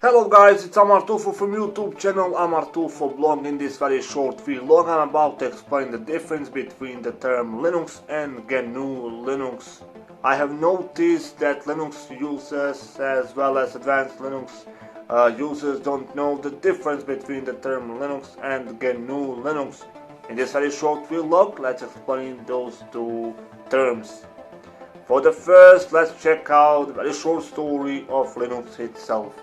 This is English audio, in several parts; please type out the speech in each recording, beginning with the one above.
Hello guys, it's Amar Tufo from YouTube channel Amar Tufo blog. In this very short vlog I'm about to explain the difference between the term Linux and GNU Linux. I have noticed that Linux users as well as advanced Linux users don't know the difference between the term Linux and GNU Linux. In this very short vlog, let's explain those two terms. For the first, let's check out the very short story of Linux itself.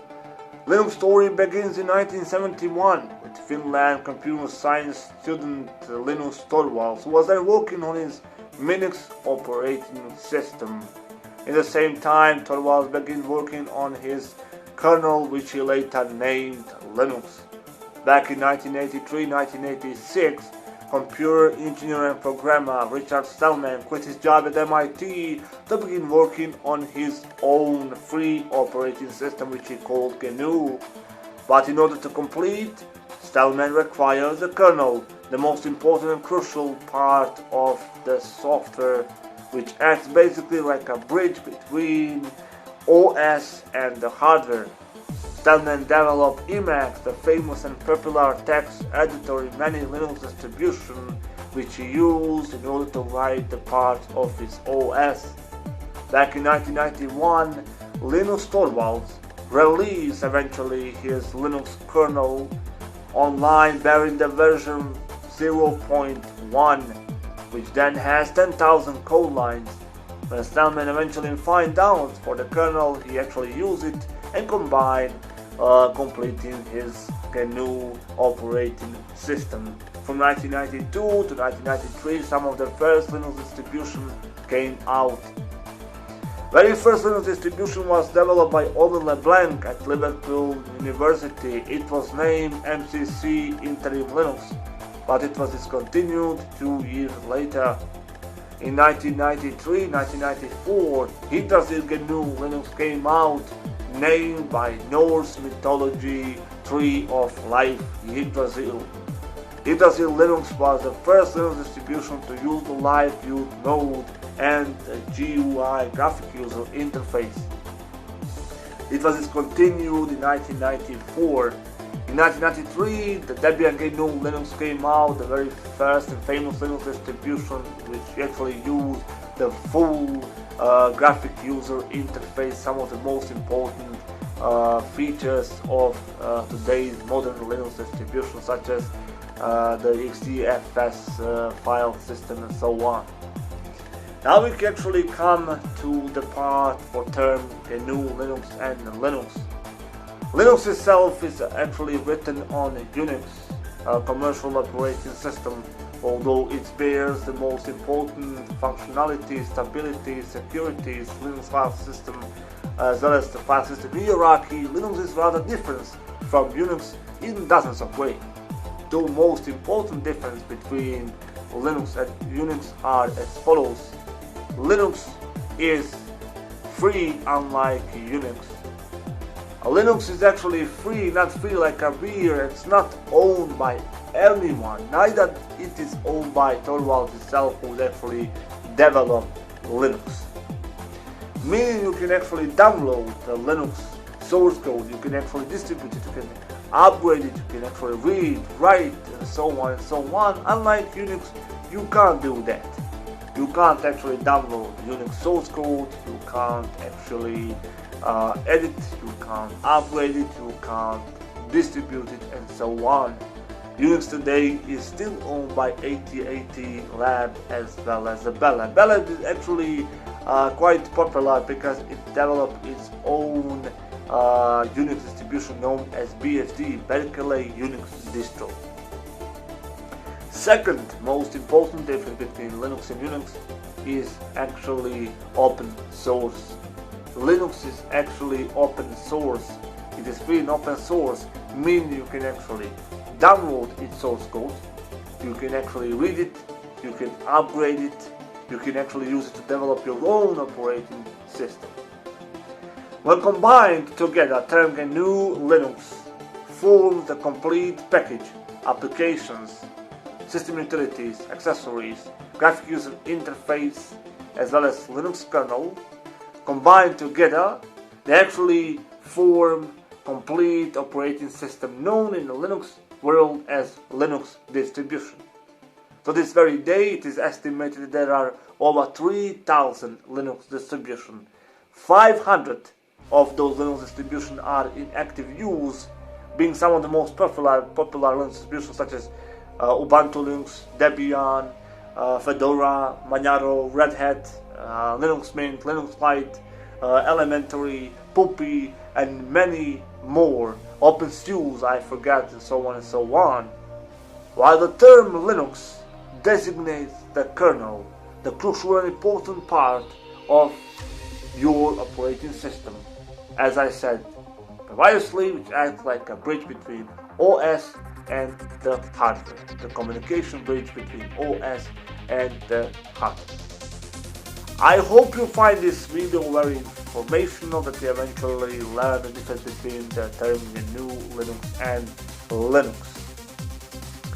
Linux story begins in 1971 with Finland computer science student Linus Torvalds, who was then working on his Linux operating system. In the same time, Torvalds began working on his kernel, which he later named Linux. Back in 1983-1986, computer engineer and programmer Richard Stallman quit his job at MIT to begin working on his own free operating system, which he called GNU. But in order to complete, Stallman requires a kernel, the most important and crucial part of the software, which acts basically like a bridge between OS and the hardware. Stallman developed Emacs, the famous and popular text editor in many Linux distributions, which he used in order to write the parts of his OS. Back in 1991, Linus Torvalds released eventually his Linux kernel online bearing the version 0.1, which then has 10,000 code lines. When Stallman eventually found out for the kernel, he actually used it and combined, completing his GNU operating system. From 1992 to 1993, some of the first Linux distributions came out. Very first Linux distribution was developed by Owen LeBlanc at Liverpool University. It was named MCC Interim Linux, but it was discontinued 2 years later. In 1993-1994, Yggdrasil GNU Linux came out, named by Norse mythology Tree of Life, Yggdrasil. Yggdrasil Linux was the first Linux distribution to use the live view mode and the GUI graphic user interface. It was discontinued in 1994. In 1993, the Debian GNU Linux came out, the very first and famous Linux distribution which actually used the full graphic user interface, some of the most important features of today's modern Linux distribution, such as the XDFS file system and so on. Now we can actually come to the part for term GNU Linux and Linux. Linux itself is actually written on Unix, a commercial operating system, although it bears the most important functionality, stability, security, Linux file system, as well as the file system hierarchy. Linux is rather different from Unix in dozens of ways. The most important difference between Linux and Unix are as follows. Linux is free, unlike Unix. Linux is actually free, not free like a beer. It's not owned by anyone, neither it is owned by Torvalds itself, who actually developed Linux. Meaning you can actually download the Linux source code, you can actually distribute it, you can upgrade it, you can actually read, write, and so on and so on. Unlike Unix, you can't do that. You can't actually download Unix source code, you can't actually edit, you can't upgrade it, you can't distribute it, and so on. Unix today is still owned by AT&T Lab as well as the Bell Lab. Bell Lab is actually quite popular because it developed its own Unix distribution known as BSD, Berkeley Unix distro. Second most important difference between Linux and Unix is actually open source. Linux is actually open source. It is free and open source, meaning you can actually download its source code, you can actually read it, you can upgrade it, you can actually use it to develop your own operating system. When combined together, term GNU Linux forms the complete package: applications, system utilities, accessories, graphic user interface, as well as Linux kernel. Combined together, they actually form complete operating system known in the Linux world as Linux distribution. To this very day, it is estimated that there are over 3,000 Linux distributions. 500 of those Linux distributions are in active use, being some of the most popular Linux distributions such as Ubuntu Linux, Debian, Fedora, Manjaro, Red Hat, Linux Mint, Linux Lite, Elementary, Puppy, and many more. OpenSUSE, I forgot, and so on and so on. While the term Linux designates the kernel, the crucial and important part of your operating system, as I said previously, which acts like a bridge between OS and the hardware, the communication bridge between OS and the hardware. I hope you find this video very informational, that you eventually learn the difference between the term GNU, Linux and Linux.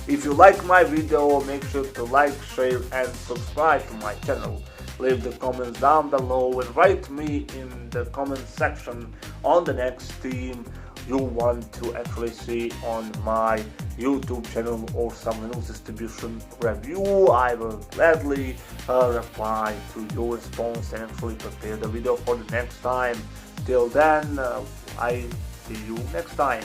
If you like my video, make sure to like, share and subscribe to my channel. Leave the comments down below and write me in the comment section on the next theme you want to actually see on my YouTube channel or some Linux distribution review. I will gladly reply to your response and actually prepare the video for the next time. Till then, I see you next time.